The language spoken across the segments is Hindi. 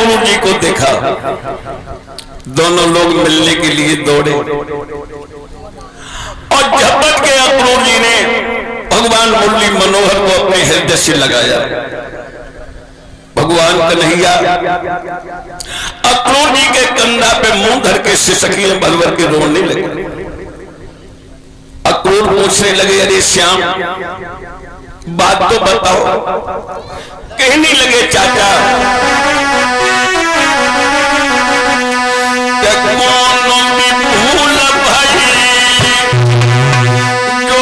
अक्रूर जी को देखा, दोनों लोग मिलने के लिए दौड़े और झपट के अक्रूर जी ने भगवान मुरली मनोहर को अपने हृदय से लगाया। भगवान कन्हैया अक्रूर जी के कंधा पे मुंह धर के सिसकियां भर भर के रोने लगे। अक्रूर पूछने लगे, अरे श्याम बात तो बताओ। कहने लगे, चाचा भूल भाई जो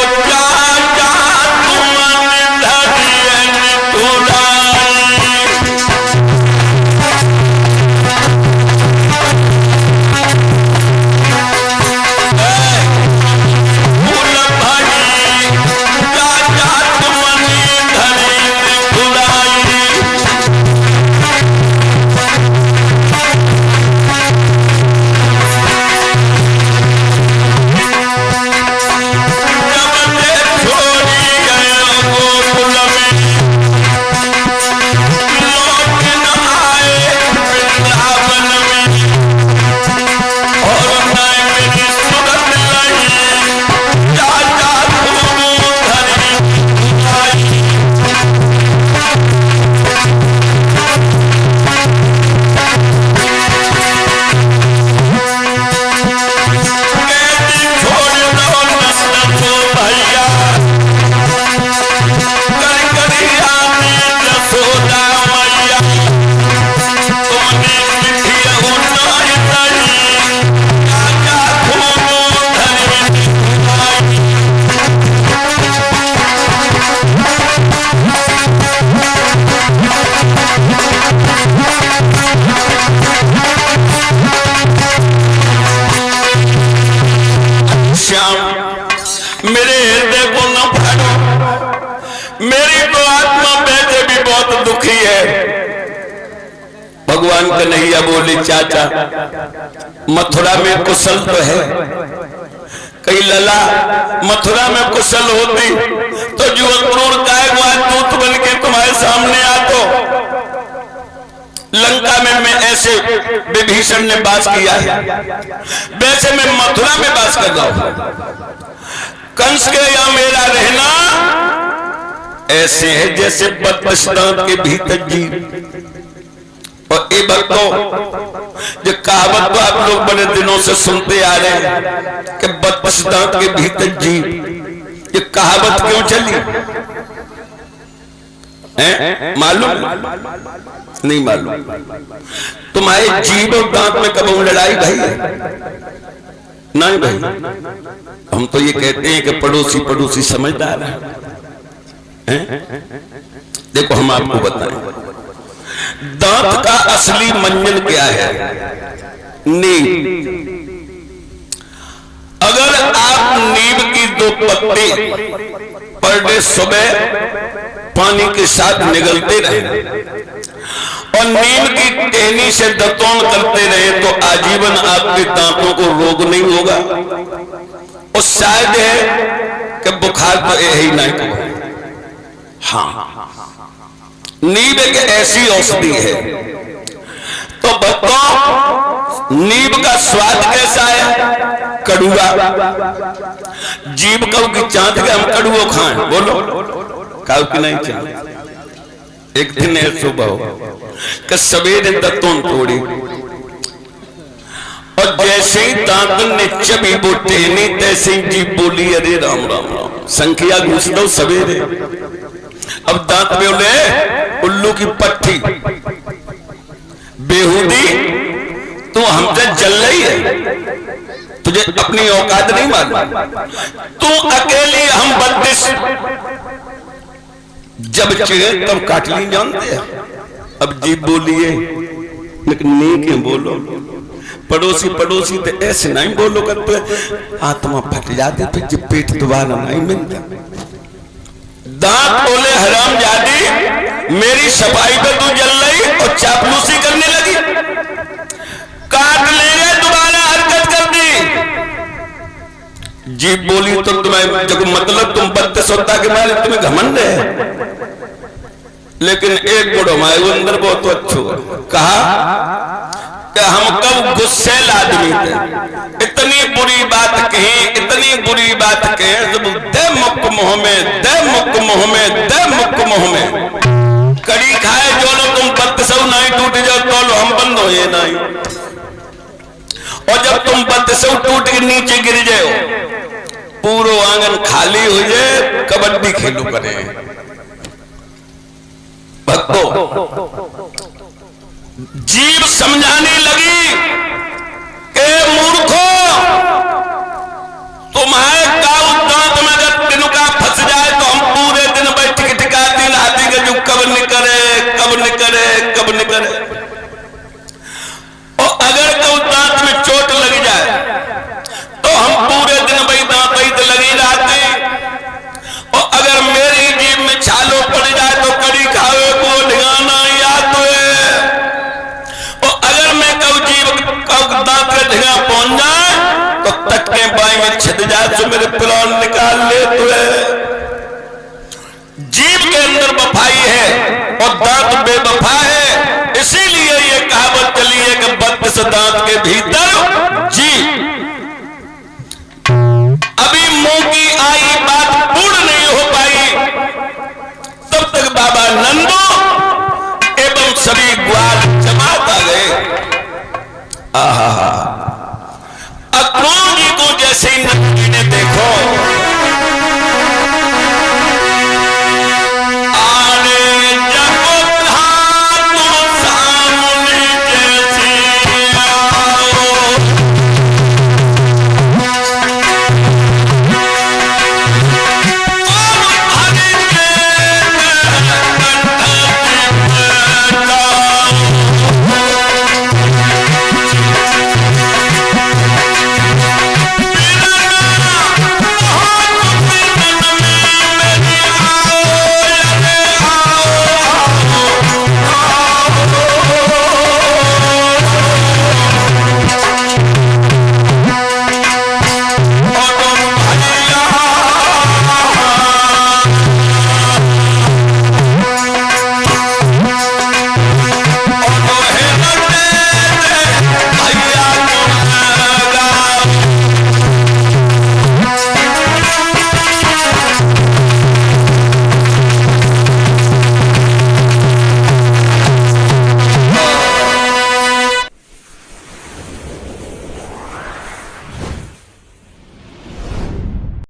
चाचा तुमने धरियन भगवान कन्हैया बोले, चाचा मथुरा में कुशल तो है। कई लला मथुरा में कुशल होती तो जो अक्रूर का दूत बन के तुम्हारे सामने आतो। लंका में मैं ऐसे विभीषण ने वास किया है, वैसे मैं मथुरा में वास कर रहा हूं। कंस के यहाँ मेरा रहना ऐसे है जैसे बदमस्तान के भीतर जी। और ये भक्तों जो कहावत तो आप लोग बड़े दिनों से सुनते आ रहे हैं कि बदमस्तान के भीतर जी, ये कहावत क्यों चली है? मालूम नहीं? मालूम? तुम्हारे जीभ और दांत में कब लड़ाई भाई है? नहीं भाई, हम तो ये कहते हैं कि पड़ोसी पड़ोसी समझदार है। देखो हम आपको बताएं, दांत का असली मंजन क्या है? नींब। अगर आप नींब की 2 पत्ते पर डे सुबह पानी के साथ निगलते रहे और नीम की टहनी से दातुन करते रहे तो आजीवन आपके दांतों को रोग नहीं होगा। और शायद है कि बुखार तो यही नहीं को। हाँ, नीम एक ऐसी औषधि है। तो बताओ नीम का स्वाद कैसा है? कड़ुआ। जीभ कब की चांद के हम कड़ुओ खाएं? बोलो खाओ कि नहीं? चांद एक दिन ऐसा हो कि सवेरे दातुन तोड़ी और जैसे ही दांतन ने चबी वो टहनी तैसे ही जीभ बोली, अरे राम राम राम, संख्या घुस दो सवेरे। अब दांत बोले, उल्लू की पट्टी बेहूदी, तू हमसे जल रही है, तुझे अपनी औकात नहीं मालूम। तू अकेली हम 32 जब चिड़े तब काट ली जानते हैं। अब जीभ बोलिए लेकिन नीक बोलो। पड़ोसी पड़ोसी तो ऐसे नहीं बोलो करते, आत्मा फट जाती, फिर जब पेट दोबारा नहीं मिलता। दांत बोले, हरामजादी मेरी सफाई पे तू जल रही और चापलूसी करने लगी, काट लेंगे, दोबारा हरकत कर दी। जीभ बोली तो तुम्हें जब मतलब तुम 32 होता के मारे तुम्हें घमंड है। लेकिन एक गुण हमारे अंदर बहुत अच्छो कहा कि हम कब गुस्सेल आदमी थे, इतनी बुरी बात कही, इतनी बुरी बात कहे जब दे मुख मुंह में, दे मुख मुंह में, दे मुख मुंह में कड़ी खाए जो लो तुम बत्त सब नहीं टूट जाओ तो लो हम बंद हो ये नहीं। और जब तुम बत्त सब टूट के नीचे गिर जाओ पूरा आंगन खाली हो जाए कबड्डी खेलो करे। भक्तो जीव समझाने लगी कि मूर्खो तुम्हारे काऊ दांत में अगर तिनका फंस जाए तो हम पूरे दिन बैठ के ठिकाती नहाती के जो कब निकले कब निकले कब निकले। और अगर काऊ दांत में चोट लग जाए तो हम पूरे दिन भाई दांत लगी रहती। और अगर मेरी जीभ में छालो पड़ जाए तो कड़ी खावे को ढिगाना याद है। और अगर मैं कऊ जीव कऊ दांत का ढिगा पहुंच जाए तो तक के बाई में छिद जाए तो मेरे प्राण निकाल ले तुए। जीव के अंदर वफाई है और दांत बेवफा है, इसीलिए ये कहावत चली है कि 32 दांत के भीतर जी। अभी मुंह की आई बात पूर्ण नहीं हो पाई तब तक बाबा नंदो एवं सभी ग्वाल जमात आ गए। आहा